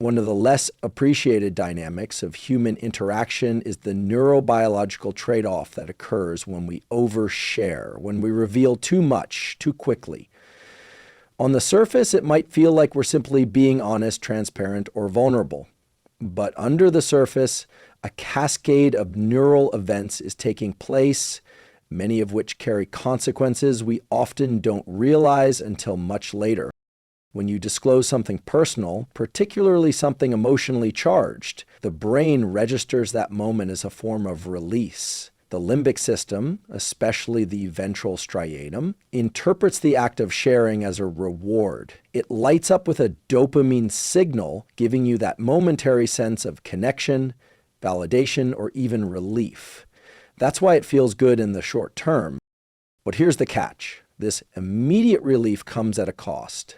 One of the less appreciated dynamics of human interaction is the neurobiological trade-off that occurs when we overshare, when we reveal too much too quickly. On the surface, it might feel like we're simply being honest, transparent, or vulnerable. But under the surface, a cascade of neural events is taking place, many of which carry consequences we often don't realize until much later. When you disclose something personal, particularly something emotionally charged, the brain registers that moment as a form of release. The limbic system, especially the ventral striatum, interprets the act of sharing as a reward. It lights up with a dopamine signal, giving you that momentary sense of connection, validation, or even relief. That's why it feels good in the short term. But here's the catch. This immediate relief comes at a cost.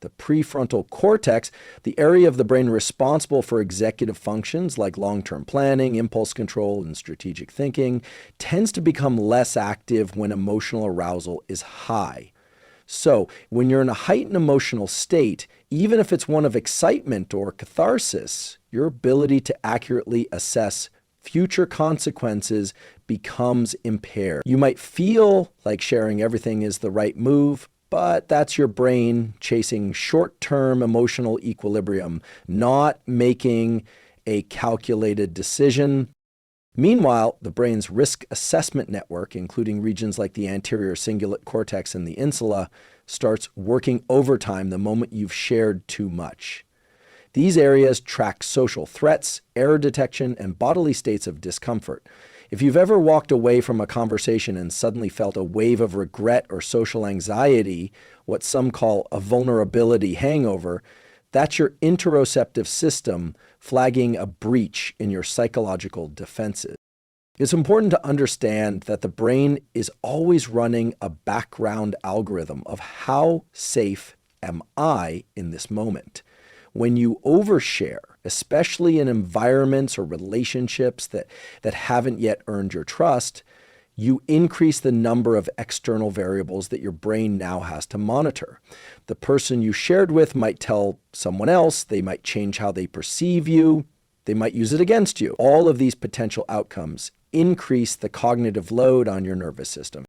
The prefrontal cortex, the area of the brain responsible for executive functions like long-term planning, impulse control, and strategic thinking, tends to become less active when emotional arousal is high. So, when you're in a heightened emotional state, even if it's one of excitement or catharsis, your ability to accurately assess future consequences becomes impaired. You might feel like sharing everything is the right move, but that's your brain chasing short-term emotional equilibrium, not making a calculated decision. Meanwhile, the brain's risk assessment network, including regions like the anterior cingulate cortex and the insula, starts working overtime the moment you've shared too much. These areas track social threats, error detection, and bodily states of discomfort. If you've ever walked away from a conversation and suddenly felt a wave of regret or social anxiety, what some call a vulnerability hangover, that's your interoceptive system flagging a breach in your psychological defenses. It's important to understand that the brain is always running a background algorithm of how safe am I in this moment. When you overshare, especially in environments or relationships that haven't yet earned your trust, you increase the number of external variables that your brain now has to monitor. The person you shared with might tell someone else, they might change how they perceive you, they might use it against you. All of these potential outcomes increase the cognitive load on your nervous system.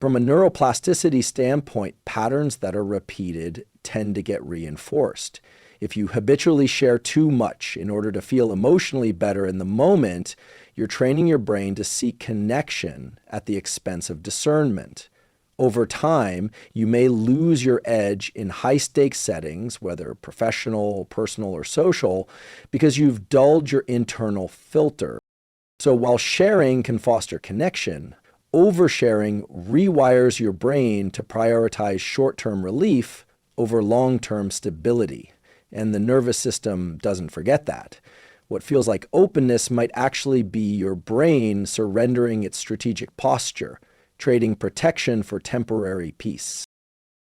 From a neuroplasticity standpoint, patterns that are repeated tend to get reinforced. If you habitually share too much in order to feel emotionally better in the moment, you're training your brain to seek connection at the expense of discernment. Over time, you may lose your edge in high-stakes settings, whether professional, personal, or social, because you've dulled your internal filter. So while sharing can foster connection, oversharing rewires your brain to prioritize short-term relief over long-term stability. And the nervous system doesn't forget that. What feels like openness might actually be your brain surrendering its strategic posture, trading protection for temporary peace.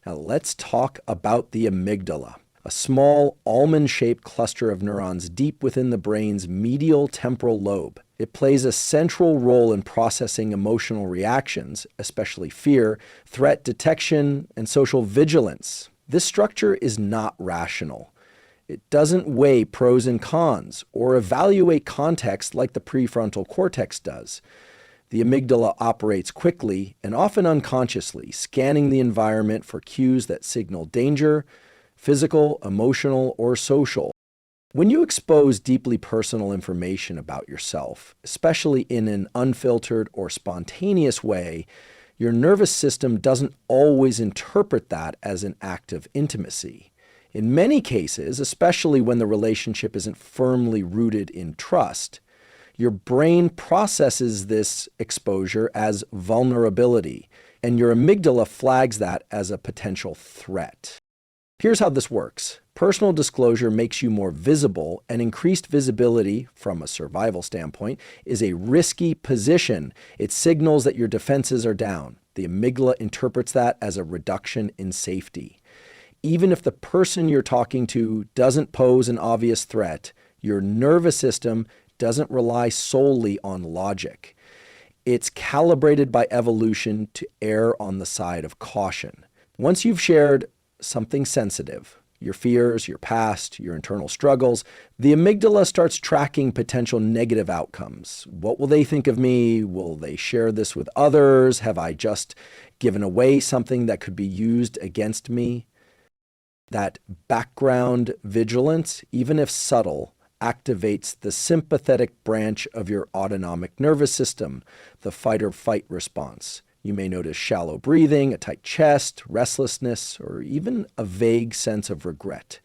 Now let's talk about the amygdala, a small almond-shaped cluster of neurons deep within the brain's medial temporal lobe. It plays a central role in processing emotional reactions, especially fear, threat detection, and social vigilance. This structure is not rational. It doesn't weigh pros and cons or evaluate context like the prefrontal cortex does. The amygdala operates quickly and often unconsciously, scanning the environment for cues that signal danger, physical, emotional, or social. When you expose deeply personal information about yourself, especially in an unfiltered or spontaneous way, your nervous system doesn't always interpret that as an act of intimacy. In many cases, especially when the relationship isn't firmly rooted in trust, your brain processes this exposure as vulnerability, and your amygdala flags that as a potential threat. Here's how this works. Personal disclosure makes you more visible, and increased visibility, from a survival standpoint, is a risky position. It signals that your defenses are down. The amygdala interprets that as a reduction in safety. Even if the person you're talking to doesn't pose an obvious threat, your nervous system doesn't rely solely on logic. It's calibrated by evolution to err on the side of caution. Once you've shared something sensitive, your fears, your past, your internal struggles, the amygdala starts tracking potential negative outcomes. What will they think of me? Will they share this with others? Have I just given away something that could be used against me? That background vigilance, even if subtle, activates the sympathetic branch of your autonomic nervous system, the fight or flight response. You may notice shallow breathing, a tight chest, restlessness, or even a vague sense of regret.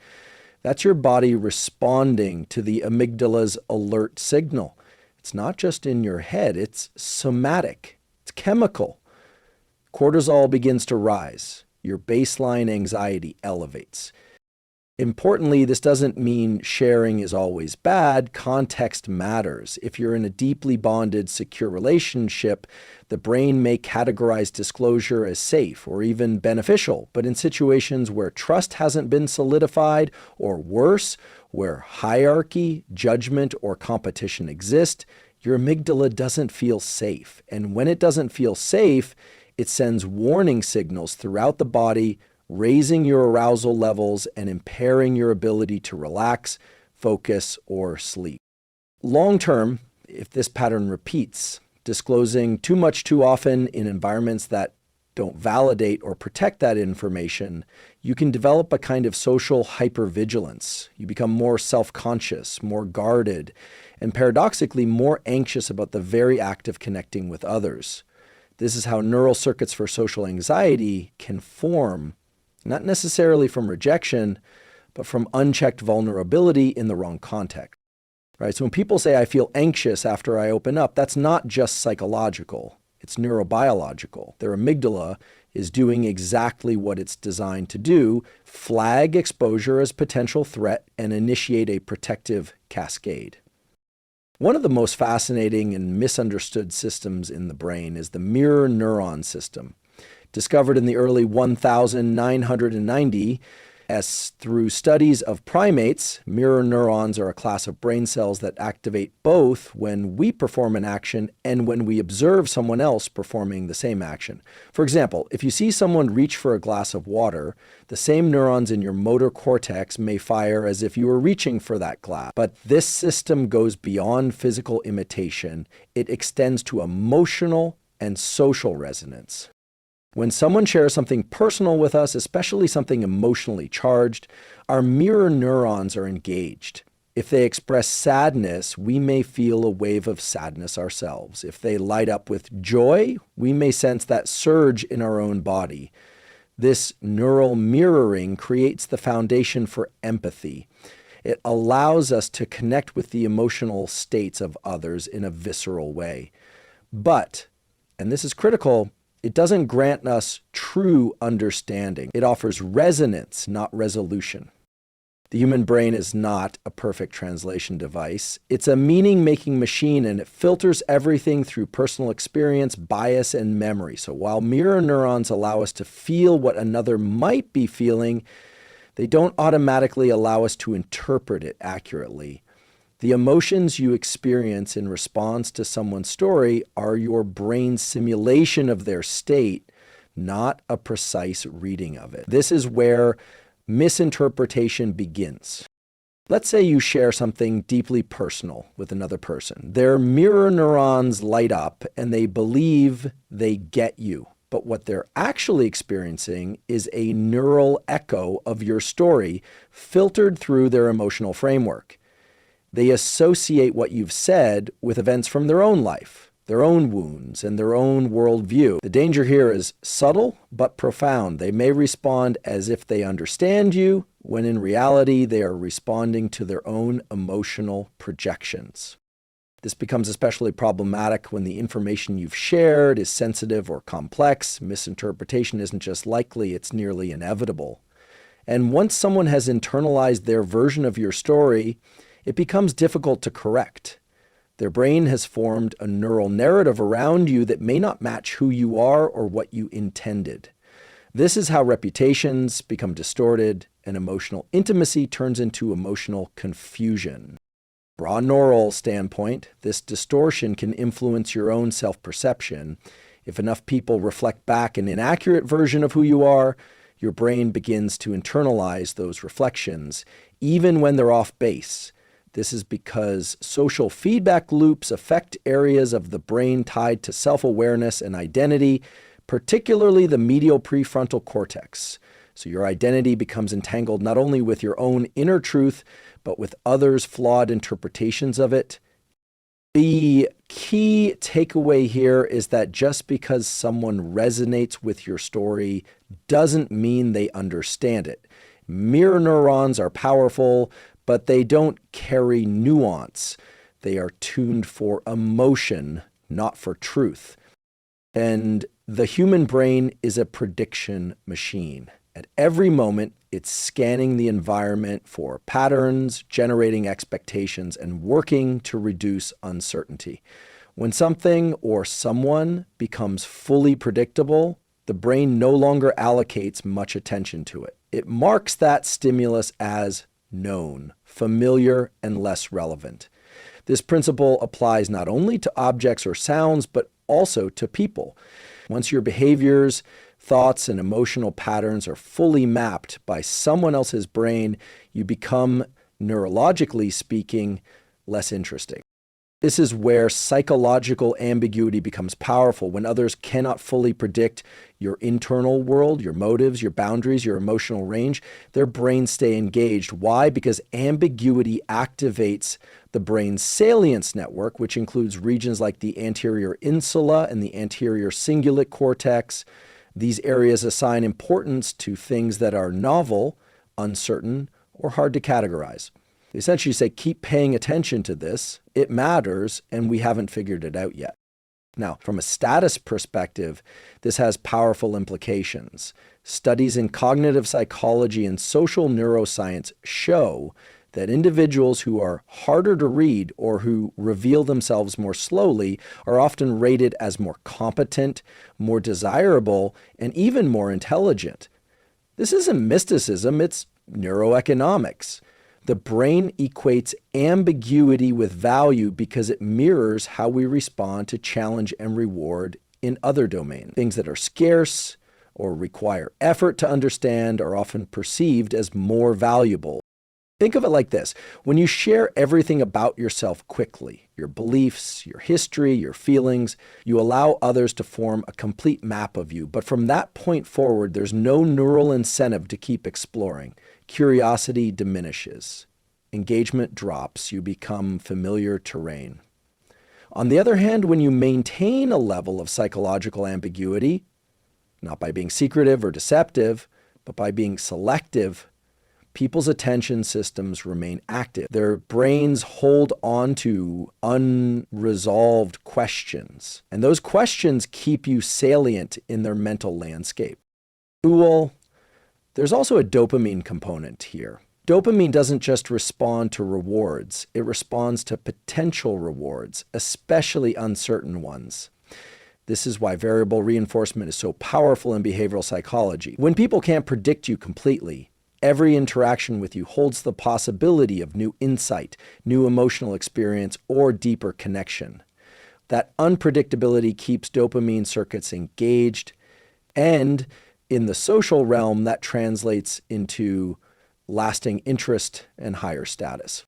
That's your body responding to the amygdala's alert signal. It's not just in your head, it's somatic, it's chemical. Cortisol begins to rise. Your baseline anxiety elevates. Importantly, this doesn't mean sharing is always bad. Context matters. If you're in a deeply bonded, secure relationship, the brain may categorize disclosure as safe or even beneficial. But in situations where trust hasn't been solidified, or worse, where hierarchy, judgment, or competition exist, your amygdala doesn't feel safe. And when it doesn't feel safe, it sends warning signals throughout the body, raising your arousal levels and impairing your ability to relax, focus, or sleep. Long term, if this pattern repeats, disclosing too much too often in environments that don't validate or protect that information, you can develop a kind of social hypervigilance. You become more self-conscious, more guarded, and paradoxically more anxious about the very act of connecting with others. This is how neural circuits for social anxiety can form, not necessarily from rejection, but from unchecked vulnerability in the wrong context. Right? So when people say, I feel anxious after I open up, that's not just psychological, it's neurobiological. Their amygdala is doing exactly what it's designed to do: flag exposure as potential threat and initiate a protective cascade. One of the most fascinating and misunderstood systems in the brain is the mirror neuron system. Discovered in the early 1990s through studies of primates, mirror neurons are a class of brain cells that activate both when we perform an action and when we observe someone else performing the same action. For example, if you see someone reach for a glass of water, the same neurons in your motor cortex may fire as if you were reaching for that glass. But this system goes beyond physical imitation. It extends to emotional and social resonance. When someone shares something personal with us, especially something emotionally charged, our mirror neurons are engaged. If they express sadness, we may feel a wave of sadness ourselves. If they light up with joy, we may sense that surge in our own body. This neural mirroring creates the foundation for empathy. It allows us to connect with the emotional states of others in a visceral way. But, and this is critical, it doesn't grant us true understanding. It offers resonance, not resolution. The human brain is not a perfect translation device. It's a meaning-making machine, and it filters everything through personal experience, bias, and memory. So while mirror neurons allow us to feel what another might be feeling, they don't automatically allow us to interpret it accurately. The emotions you experience in response to someone's story are your brain's simulation of their state, not a precise reading of it. This is where misinterpretation begins. Let's say you share something deeply personal with another person. Their mirror neurons light up and they believe they get you. But what they're actually experiencing is a neural echo of your story filtered through their emotional framework. They associate what you've said with events from their own life, their own wounds, and their own worldview. The danger here is subtle but profound. They may respond as if they understand you, when in reality they are responding to their own emotional projections. This becomes especially problematic when the information you've shared is sensitive or complex. Misinterpretation isn't just likely, it's nearly inevitable. And once someone has internalized their version of your story, it becomes difficult to correct. Their brain has formed a neural narrative around you that may not match who you are or what you intended. This is how reputations become distorted and emotional intimacy turns into emotional confusion. From a neural standpoint, this distortion can influence your own self-perception. If enough people reflect back an inaccurate version of who you are, Your brain begins to internalize those reflections, even when they're off base. This is because social feedback loops affect areas of the brain tied to self-awareness and identity, particularly the medial prefrontal cortex. So your identity becomes entangled not only with your own inner truth, but with others' flawed interpretations of it. The key takeaway here is that just because someone resonates with your story doesn't mean they understand it. Mirror neurons are powerful, but they don't carry nuance. They are tuned for emotion, not for truth. And the human brain is a prediction machine. At every moment, it's scanning the environment for patterns, generating expectations, and working to reduce uncertainty. When something or someone becomes fully predictable, the brain no longer allocates much attention to it. It marks that stimulus as known, familiar, and less relevant. This principle applies not only to objects or sounds, but also to people. Once your behaviors, thoughts, and emotional patterns are fully mapped by someone else's brain, you become, neurologically speaking, less interesting. This is where psychological ambiguity becomes powerful. When others cannot fully predict your internal world, your motives, your boundaries, your emotional range, their brains stay engaged. Why? Because ambiguity activates the brain's salience network, which includes regions like the anterior insula and the anterior cingulate cortex. These areas assign importance to things that are novel, uncertain, or hard to categorize. They essentially say, keep paying attention to this, it matters, and we haven't figured it out yet. Now, from a status perspective, this has powerful implications. Studies in cognitive psychology and social neuroscience show that individuals who are harder to read or who reveal themselves more slowly are often rated as more competent, more desirable, and even more intelligent. This isn't mysticism, it's neuroeconomics. The brain equates ambiguity with value because it mirrors how we respond to challenge and reward in other domains. Things that are scarce or require effort to understand are often perceived as more valuable. Think of it like this. When you share everything about yourself quickly, your beliefs, your history, your feelings, you allow others to form a complete map of you. But from that point forward, there's no neural incentive to keep exploring. Curiosity diminishes. Engagement drops. You become familiar terrain. On the other hand, when you maintain a level of psychological ambiguity, not by being secretive or deceptive, but by being selective, people's attention systems remain active. Their brains hold on to unresolved questions, and those questions keep you salient in their mental landscape. Cool. There's also a dopamine component here. Dopamine doesn't just respond to rewards, it responds to potential rewards, especially uncertain ones. This is why variable reinforcement is so powerful in behavioral psychology. When people can't predict you completely, every interaction with you holds the possibility of new insight, new emotional experience, or deeper connection. That unpredictability keeps dopamine circuits engaged, and in the social realm, that translates into lasting interest and higher status.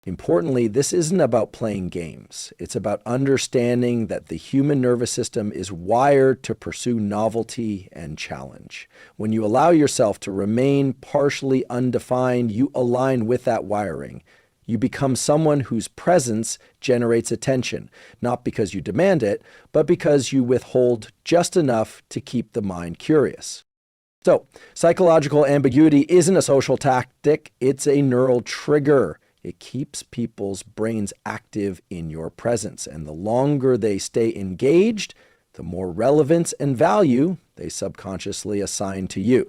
Importantly, this isn't about playing games. It's about understanding that the human nervous system is wired to pursue novelty and challenge. When you allow yourself to remain partially undefined, you align with that wiring. You become someone whose presence generates attention, not because you demand it, but because you withhold just enough to keep the mind curious. So, psychological ambiguity isn't a social tactic, it's a neural trigger. It keeps people's brains active in your presence, and the longer they stay engaged, the more relevance and value they subconsciously assign to you.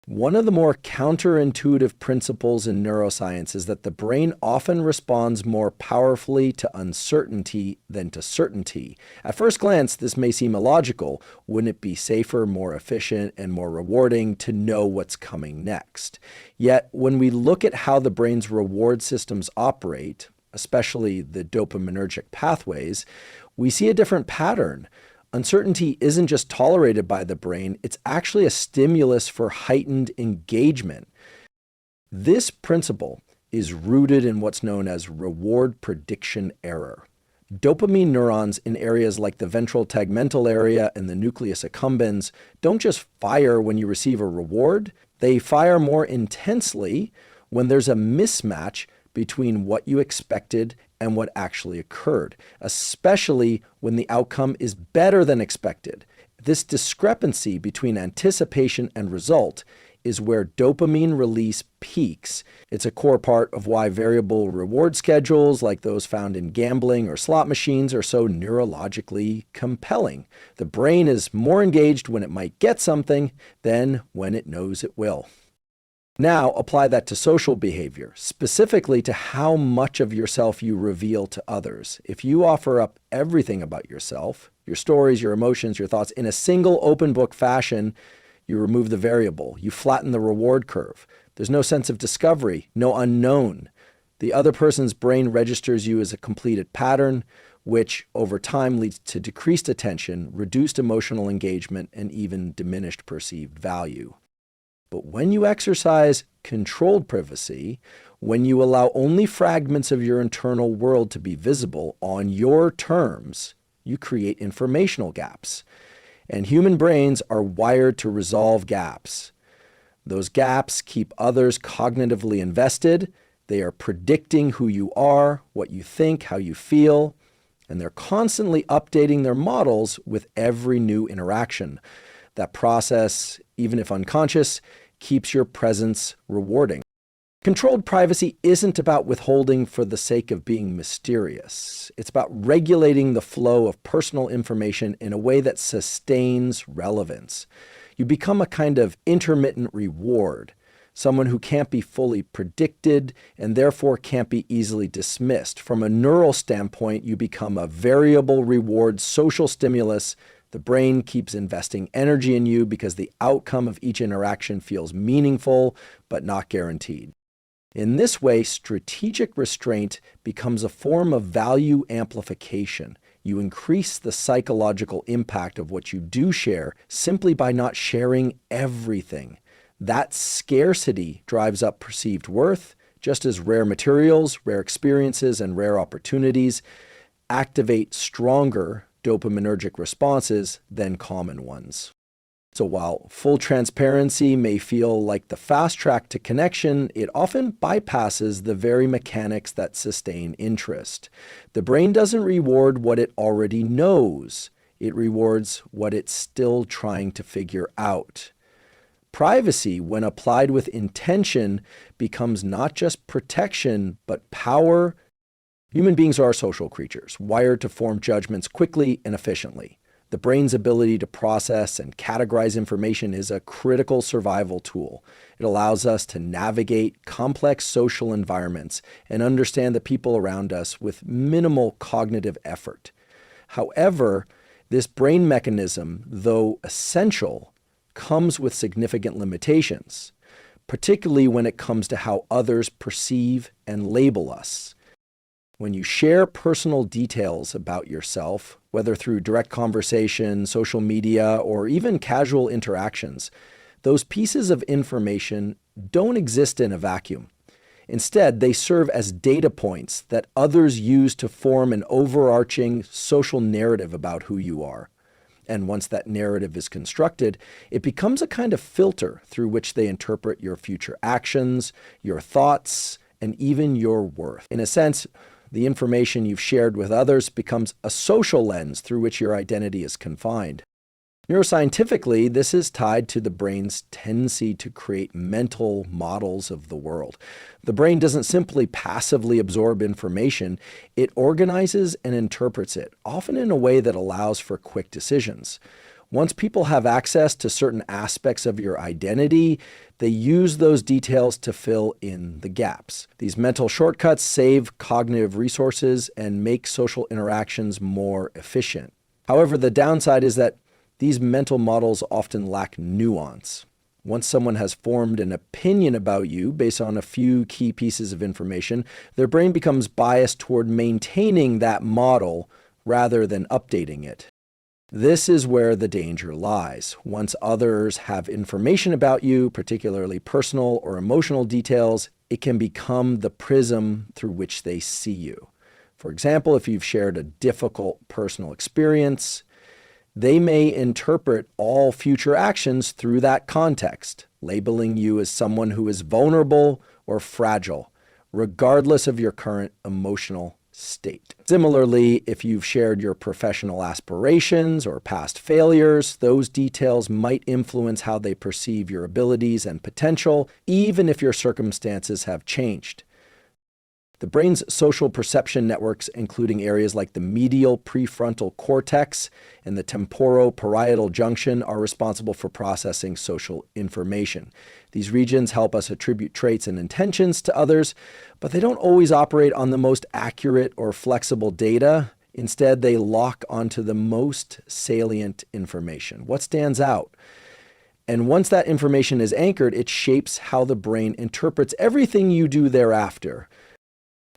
One of the more counterintuitive principles in neuroscience is that the brain often responds more powerfully to uncertainty than to certainty. At first glance, this may seem illogical. Wouldn't it be safer, more efficient, and more rewarding to know what's coming next? Yet, when we look at how the brain's reward systems operate, especially the dopaminergic pathways, we see a different pattern. Uncertainty isn't just tolerated by the brain, it's actually a stimulus for heightened engagement. This principle is rooted in what's known as reward prediction error. Dopamine neurons in areas like the ventral tegmental area and the nucleus accumbens don't just fire when you receive a reward, they fire more intensely when there's a mismatch between what you expected and what actually occurred, especially when the outcome is better than expected. This discrepancy between anticipation and result is where dopamine release peaks. It's a core part of why variable reward schedules, like those found in gambling or slot machines, are so neurologically compelling. The brain is more engaged when it might get something than when it knows it will. Now apply that to social behavior, specifically to how much of yourself you reveal to others. If you offer up everything about yourself, your stories, your emotions, your thoughts, in a single open book fashion, you remove the variable, you flatten the reward curve. There's no sense of discovery, no unknown. The other person's brain registers you as a completed pattern, which over time leads to decreased attention, reduced emotional engagement, and even diminished perceived value. But when you exercise controlled privacy, when you allow only fragments of your internal world to be visible on your terms, you create informational gaps. And human brains are wired to resolve gaps. Those gaps keep others cognitively invested. They are predicting who you are, what you think, how you feel, and they're constantly updating their models with every new interaction. That process, even if unconscious, keeps your presence rewarding. Controlled privacy isn't about withholding for the sake of being mysterious. It's about regulating the flow of personal information in a way that sustains relevance. You become a kind of intermittent reward, someone who can't be fully predicted and therefore can't be easily dismissed. From a neural standpoint, you become a variable reward social stimulus. The brain keeps investing energy in you because the outcome of each interaction feels meaningful but not guaranteed. In this way, strategic restraint becomes a form of value amplification. You increase the psychological impact of what you do share simply by not sharing everything. That scarcity drives up perceived worth, just as rare materials, rare experiences, and rare opportunities activate stronger dopaminergic responses than common ones. So while full transparency may feel like the fast track to connection, it often bypasses the very mechanics that sustain interest. The brain doesn't reward what it already knows. It rewards what it's still trying to figure out. Privacy, when applied with intention, becomes not just protection, but power. Human beings are social creatures, wired to form judgments quickly and efficiently. The brain's ability to process and categorize information is a critical survival tool. It allows us to navigate complex social environments and understand the people around us with minimal cognitive effort. However, this brain mechanism, though essential, comes with significant limitations, particularly when it comes to how others perceive and label us. When you share personal details about yourself, whether through direct conversation, social media, or even casual interactions, those pieces of information don't exist in a vacuum. Instead, they serve as data points that others use to form an overarching social narrative about who you are. And once that narrative is constructed, it becomes a kind of filter through which they interpret your future actions, your thoughts, and even your worth. In a sense, the information you've shared with others becomes a social lens through which your identity is confined. Neuroscientifically, this is tied to the brain's tendency to create mental models of the world. The brain doesn't simply passively absorb information, it organizes and interprets it, often in a way that allows for quick decisions. Once people have access to certain aspects of your identity, they use those details to fill in the gaps. These mental shortcuts save cognitive resources and make social interactions more efficient. However, the downside is that these mental models often lack nuance. Once someone has formed an opinion about you based on a few key pieces of information, their brain becomes biased toward maintaining that model rather than updating it. This is where the danger lies. Once others have information about you, particularly personal or emotional details, it can become the prism through which they see you. For example, if you've shared a difficult personal experience, they may interpret all future actions through that context, labeling you as someone who is vulnerable or fragile, regardless of your current emotional state. Similarly, if you've shared your professional aspirations or past failures, those details might influence how they perceive your abilities and potential, even if your circumstances have changed. The brain's social perception networks, including areas like the medial prefrontal cortex and the temporoparietal junction, are responsible for processing social information. These regions help us attribute traits and intentions to others, but they don't always operate on the most accurate or flexible data. Instead, they lock onto the most salient information, what stands out. And once that information is anchored, it shapes how the brain interprets everything you do thereafter.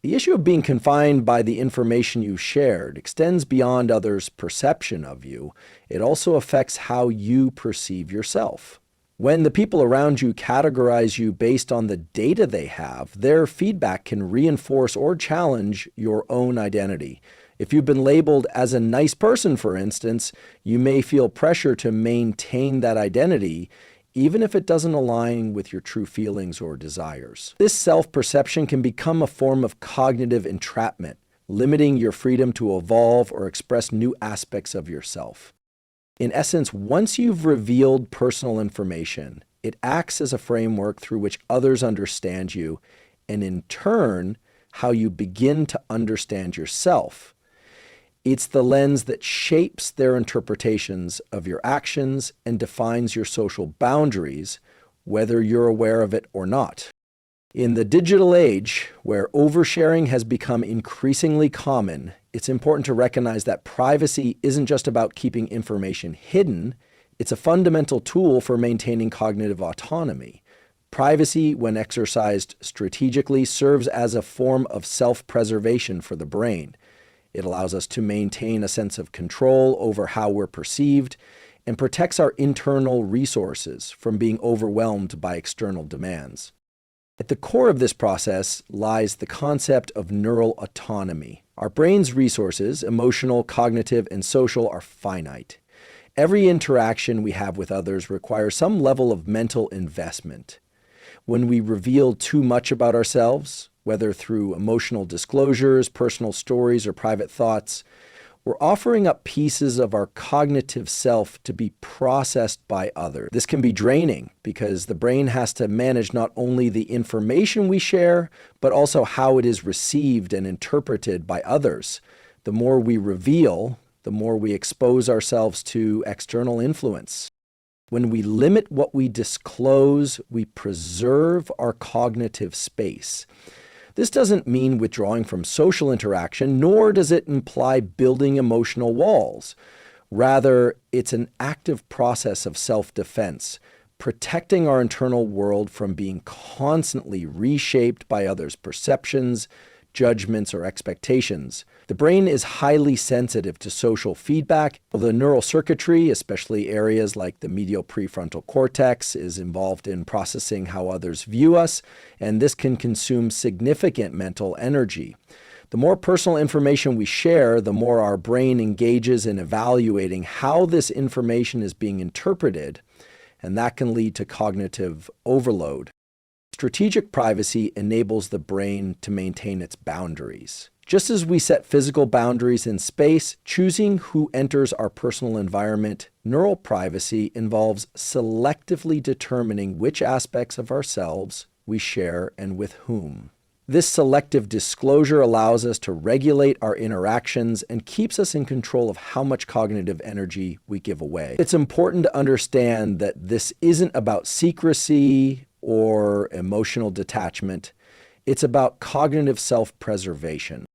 The issue of being confined by the information you shared extends beyond others' perception of you. It also affects how you perceive yourself. When the people around you categorize you based on the data they have, their feedback can reinforce or challenge your own identity. If you've been labeled as a nice person, for instance, you may feel pressure to maintain that identity, even if it doesn't align with your true feelings or desires. This self-perception can become a form of cognitive entrapment, limiting your freedom to evolve or express new aspects of yourself. In essence, once you've revealed personal information, it acts as a framework through which others understand you, and in turn, how you begin to understand yourself. It's the lens that shapes their interpretations of your actions and defines your social boundaries, whether you're aware of it or not. In the digital age, where oversharing has become increasingly common, it's important to recognize that privacy isn't just about keeping information hidden, it's a fundamental tool for maintaining cognitive autonomy. Privacy, when exercised strategically, serves as a form of self-preservation for the brain. It allows us to maintain a sense of control over how we're perceived and protects our internal resources from being overwhelmed by external demands. At the core of this process lies the concept of neural autonomy. Our brain's resources, emotional, cognitive, and social, are finite. Every interaction we have with others requires some level of mental investment. When we reveal too much about ourselves, whether through emotional disclosures, personal stories, or private thoughts, we're offering up pieces of our cognitive self to be processed by others. This can be draining because the brain has to manage not only the information we share, but also how it is received and interpreted by others. The more we reveal, the more we expose ourselves to external influence. When we limit what we disclose, we preserve our cognitive space. This doesn't mean withdrawing from social interaction, nor does it imply building emotional walls. Rather, it's an active process of self-defense, protecting our internal world from being constantly reshaped by others' perceptions, judgments, or expectations. The brain is highly sensitive to social feedback. The neural circuitry, especially areas like the medial prefrontal cortex, is involved in processing how others view us, and this can consume significant mental energy. The more personal information we share, the more our brain engages in evaluating how this information is being interpreted, and that can lead to cognitive overload. Strategic privacy enables the brain to maintain its boundaries. Just as we set physical boundaries in space, choosing who enters our personal environment, neural privacy involves selectively determining which aspects of ourselves we share and with whom. This selective disclosure allows us to regulate our interactions and keeps us in control of how much cognitive energy we give away. It's important to understand that this isn't about secrecy or emotional detachment. It's about cognitive self-preservation.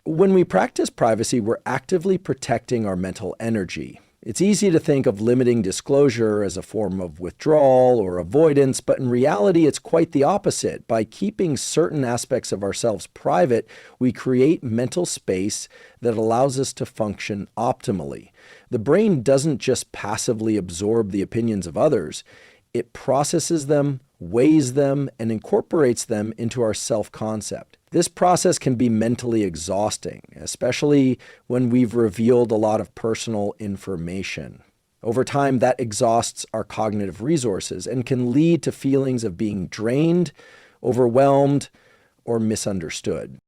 When we practice privacy, we're actively protecting our mental energy. It's easy to think of limiting disclosure as a form of withdrawal or avoidance, but in reality, it's quite the opposite. By keeping certain aspects of ourselves private, we create mental space that allows us to function optimally. The brain doesn't just passively absorb the opinions of others. It processes them, weighs them, and incorporates them into our self-concept. This process can be mentally exhausting, especially when we've revealed a lot of personal information. Over time, that exhausts our cognitive resources and can lead to feelings of being drained, overwhelmed, or misunderstood.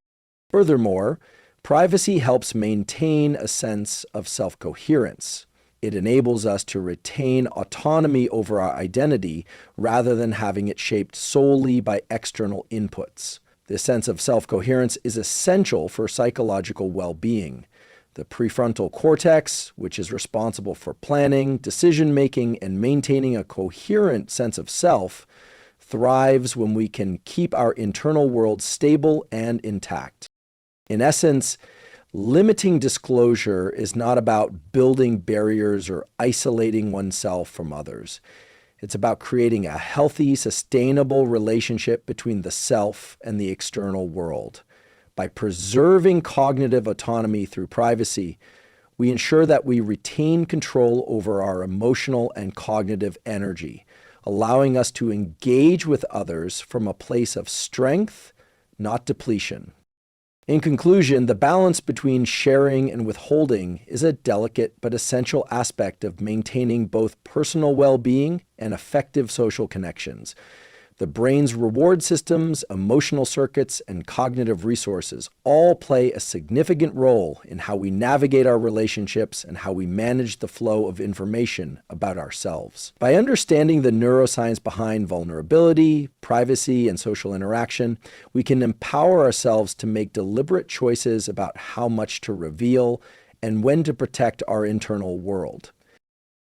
Furthermore, privacy helps maintain a sense of self-coherence. It enables us to retain autonomy over our identity rather than having it shaped solely by external inputs. This sense of self-coherence is essential for psychological well-being. The prefrontal cortex, which is responsible for planning, decision-making, and maintaining a coherent sense of self, thrives when we can keep our internal world stable and intact. In essence, limiting disclosure is not about building barriers or isolating oneself from others. It's about creating a healthy, sustainable relationship between the self and the external world. By preserving cognitive autonomy through privacy, we ensure that we retain control over our emotional and cognitive energy, allowing us to engage with others from a place of strength, not depletion. In conclusion, the balance between sharing and withholding is a delicate but essential aspect of maintaining both personal well-being and effective social connections. The brain's reward systems, emotional circuits, and cognitive resources all play a significant role in how we navigate our relationships and how we manage the flow of information about ourselves. By understanding the neuroscience behind vulnerability, privacy, and social interaction, we can empower ourselves to make deliberate choices about how much to reveal and when to protect our internal world.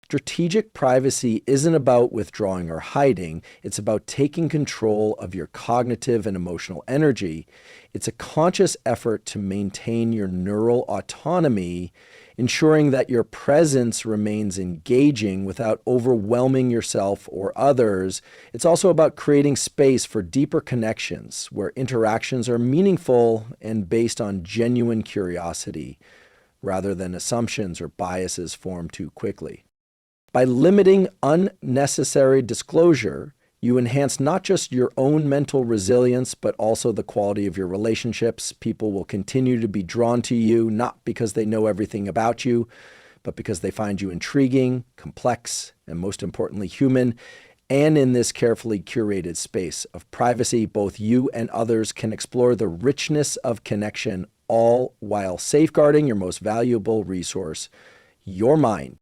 Strategic privacy isn't about withdrawing or hiding. It's about taking control of your cognitive and emotional energy. It's a conscious effort to maintain your neural autonomy, ensuring that your presence remains engaging without overwhelming yourself or others. It's also about creating space for deeper connections where interactions are meaningful and based on genuine curiosity, rather than assumptions or biases formed too quickly. By limiting unnecessary disclosure, you enhance not just your own mental resilience, but also the quality of your relationships. People will continue to be drawn to you, not because they know everything about you, but because they find you intriguing, complex, and most importantly, human. And in this carefully curated space of privacy, both you and others can explore the richness of connection, all while safeguarding your most valuable resource, your mind.